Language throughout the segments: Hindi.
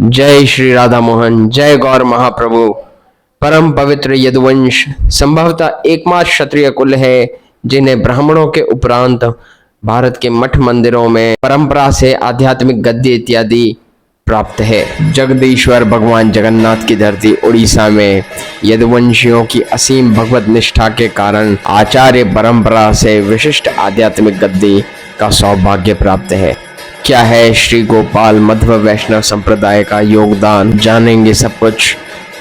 जय श्री राधा मोहन, जय गौर महाप्रभु। परम पवित्र यदुवंश संभवतः एकमात्र क्षत्रिय कुल है जिन्हें ब्राह्मणों के उपरांत भारत के मठ मंदिरों में परंपरा से आध्यात्मिक गद्दी इत्यादि प्राप्त है। जगदीश्वर भगवान जगन्नाथ की धरती उड़ीसा में यदुवंशियों की असीम भगवत निष्ठा के कारण आचार्य परंपरा से विशिष्ट आध्यात्मिक गद्दी का सौभाग्य प्राप्त है। क्या है श्री गोपाल मध्व वैष्णव संप्रदाय का योगदान, जानेंगे सब कुछ,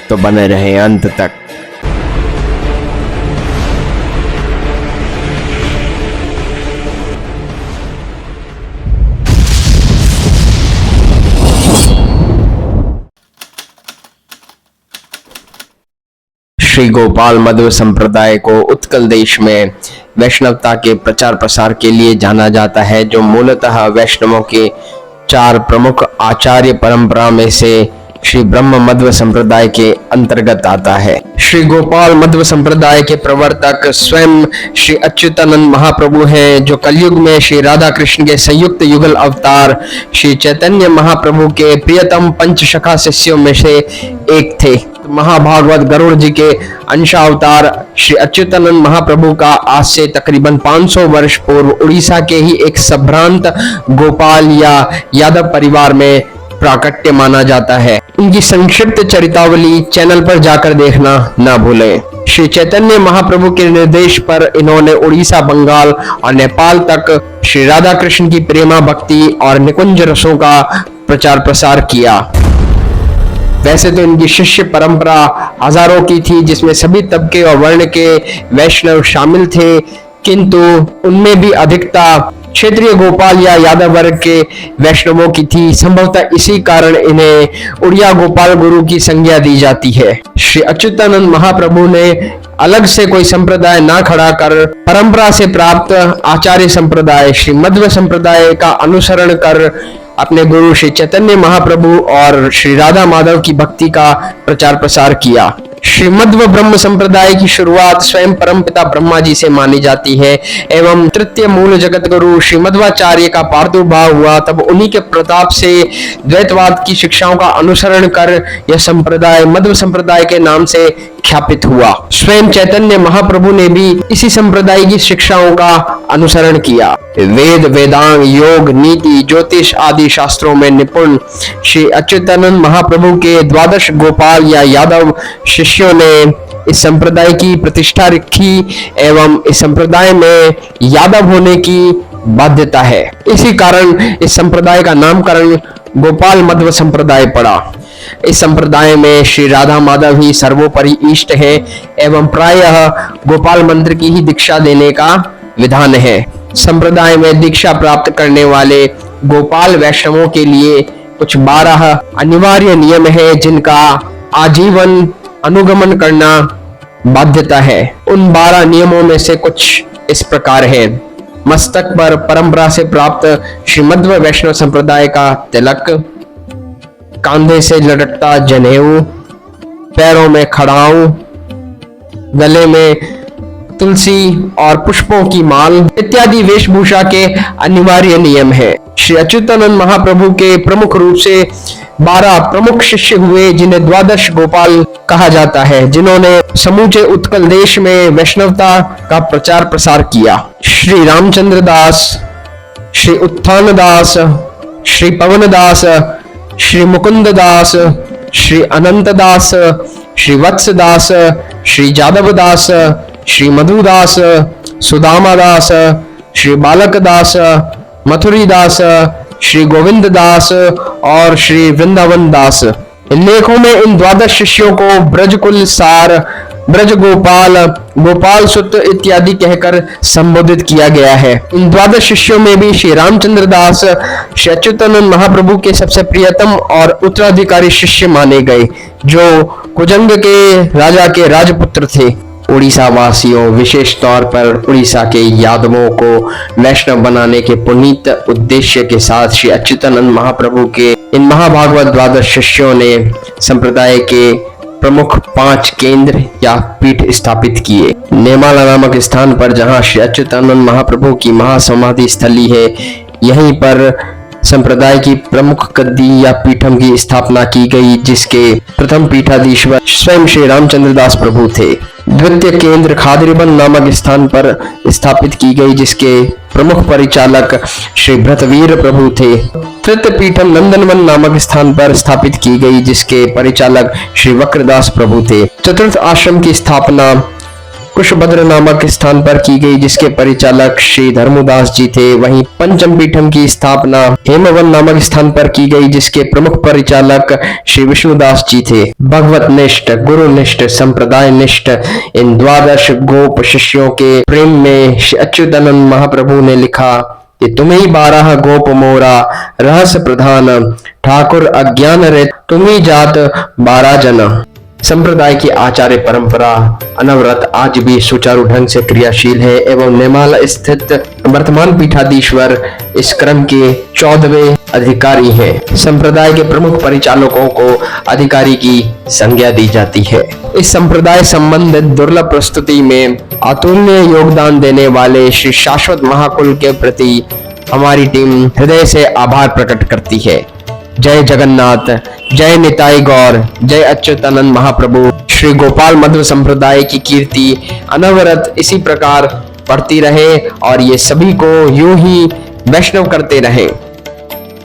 तो बने रहे अंत तक। श्री गोपाल मध्व संप्रदाय को उत्कल देश में वैष्णवता के प्रचार प्रसार के लिए जाना जाता है, जो मूलतः वैष्णवों के 4 प्रमुख आचार्य परंपरा में से श्री ब्रह्म मध्व संप्रदाय के अंतर्गत आता है। श्री गोपाल मध्व संप्रदाय के प्रवर्तक स्वयं श्री अच्युतानंद महाप्रभु हैं, जो कलयुग में श्री राधा कृष्ण के संयुक्त युगल अवतार श्री चैतन्य महाप्रभु के प्रियतम पंचशखा शिष्यों में से एक थे। महाभागवत गरुड़ जी के अंशावतार श्री अच्युतानंद महाप्रभु का आज से तकरीबन 500 वर्ष पूर्व उड़ीसा के ही एक संभ्रांत गोपाल या यादव परिवार में प्राकट्य माना जाता है। इनकी संक्षिप्त चरितावली चैनल पर जाकर देखना ना भूलें। श्री चैतन्य महाप्रभु के निर्देश पर इन्होंने उड़ीसा, बंगाल और नेपाल तक श्री राधा कृष्ण की प्रेमा भक्ति और निकुंज रसों का प्रचार प्रसार किया। वैसे तो इनकी शिष्य परंपरा हजारों की थी, जिसमें सभी तबके और वर्ण के वैष्णव शामिल थे, किंतु उनमें भी अधिकता क्षेत्रीय गोपाल या यादव वर्ग के वैष्णवों की थी। संभवतः इसी कारण इन्हें उड़िया गोपाल गुरु की संज्ञा दी जाती है। श्री अच्युतानंद महाप्रभु ने अलग से कोई संप्रदाय ना खड़ा कर परंपरा से प्राप्त आचार्य संप्रदाय श्री मध्व संप्रदाय का अनुसरण कर अपने गुरु श्री चैतन्य महाप्रभु और श्री राधा माधव की भक्ति का प्रचार प्रसार किया। श्री मध्व ब्रह्म संप्रदाय की शुरुआत स्वयं परमपिता ब्रह्मा जी से मानी जाती है एवं तृतीय मूल जगत गुरु श्री मध्वाचार्य का प्रादुर्भाव हुआ। तब उन्हीं के प्रताप से द्वैतवाद की शिक्षाओं का अनुसरण कर यह संप्रदाय मध्व संप्रदाय के नाम से ख्यापित हुआ। स्वयं चैतन्य महाप्रभु ने भी इसी संप्रदाय की शिक्षाओं का अनुसरण किया। वेद, वेदांग, योग, नीति, ज्योतिष आदि शास्त्रों में निपुण श्री अच्युतानंद महाप्रभु के 12 गोपाल या यादव शिष्यों ने इस संप्रदाय की प्रतिष्ठा रखी एवं इस संप्रदाय में यादव होने की बाध्यता है। इसी कारण इस संप्रदाय का नामकरण गोपाल मध्व संप्रदाय पड़ा। इस संप्रदाय में श्री राधा माधव ही सर्वोपरि इष्ट है एवं प्रायः गोपाल मंत्र की ही दीक्षा देने का विधान है। संप्रदाय में दीक्षा प्राप्त करने वाले गोपाल वैष्णवों के लिए कुछ 12 अनिवार्य नियम है, जिनका आजीवन अनुगमन करना बाध्यता है। उन 12 नियमों में से कुछ इस प्रकार है। मस्तक पर परंपरा से प्राप्त श्री मध्व वैष्णव संप्रदाय का तिलक, कांधे से लटकता जनेऊ, पैरों में खड़ाऊ, गले में तुलसी और पुष्पों की माल इत्यादि वेशभूषा के अनिवार्य नियम है। श्री अच्युतानंद महाप्रभु के प्रमुख रूप से 12 प्रमुख शिष्य हुए, जिन्हें 12 गोपाल कहा जाता है, जिन्होंने समूचे उत्कल देश में वैष्णवता का प्रचार प्रसार किया। श्री रामचंद्र दास, श्री उत्थान दास, श्री पवन दास, श्री मुकुंद दास, श्री अनंत दास, श्री वत्स दास, श्री जादव दास, श्री मधु दास, सुदामा दास, श्री बालक दास, मथुरी दास, श्री गोविंद दास और श्री वृंदावन दास। इन लेखों में इन 12 शिष्यों को ब्रजकुल सार, ब्रज गोपाल, गोपाल सुत इत्यादि कहकर संबोधित किया गया है। इन 12 शिष्यों में भी श्री रामचंद्र दास श्री अच्युतानंद महाप्रभु के सबसे प्रियतम और उत्तराधिकारी शिष्य माने गए, जो कुजंग के राजा के राजपुत्र थे। उड़ीसा वासियों, विशेष तौर पर उड़ीसा के यादवों को वैष्णव बनाने के पुनीत उद्देश्य के साथ श्री अच्युतानंद महाप्रभु के इन महाभागवत 12 शिष्यों ने संप्रदाय के प्रमुख 5 केंद्र या पीठ स्थापित किए। नेमाला नामक स्थान पर, जहां श्री अच्युतानंद महाप्रभु की महासमाधि स्थली है, यहीं पर संप्रदाय की प्रमुख गद्दी या पीठम की स्थापना की गई, जिसके प्रथम पीठाधीश्वर स्वयं श्री रामचंद्र दास प्रभु थे। द्वितीय केंद्र खादरीबन नामक स्थान पर स्थापित की गई, जिसके प्रमुख परिचालक श्री भृतवीर प्रभु थे। तृतीय पीठम नंदनवन नामक स्थान पर स्थापित की गई, जिसके परिचालक श्री वक्रदास प्रभु थे। चतुर्थ आश्रम की स्थापना कुशभद्र नामक स्थान पर की गई, जिसके परिचालक श्री धर्मदास जी थे। वहीं पंचम पीठम की स्थापना हेमवन नामक स्थान पर की गई, जिसके प्रमुख परिचालक श्री विष्णुदास जी थे। भगवत निष्ठ, गुरुनिष्ठ, संप्रदाय निष्ठ इन 12 गोप शिष्यों के प्रेम में श्री अच्युतानंद महाप्रभु ने लिखा कि तुम्ही 12 गोप मोरा रहस्य प्रधान, ठाकुर अज्ञान रे तुम्ही जात 12 जन। संप्रदाय की आचार्य परंपरा अनवरत आज भी सुचारू ढंग से क्रियाशील है एवं नेमाल स्थित वर्तमान पीठाधीश्वर इस क्रम के 14वें अधिकारी हैं। संप्रदाय के प्रमुख परिचालकों को अधिकारी की संज्ञा दी जाती है। इस संप्रदाय संबंधित दुर्लभ प्रस्तुति में अतुल्य योगदान देने वाले श्री शाश्वत महाकुल के प्रति हमारी टीम हृदय से आभार प्रकट करती है। जय जगन्नाथ, जय निताई गौर, जय अच्युतानंद महाप्रभु। श्री गोपाल मध्व संप्रदाय की कीर्ति अनवरत इसी प्रकार बढ़ती रहे और ये सभी को यूं ही वैष्णव करते रहे।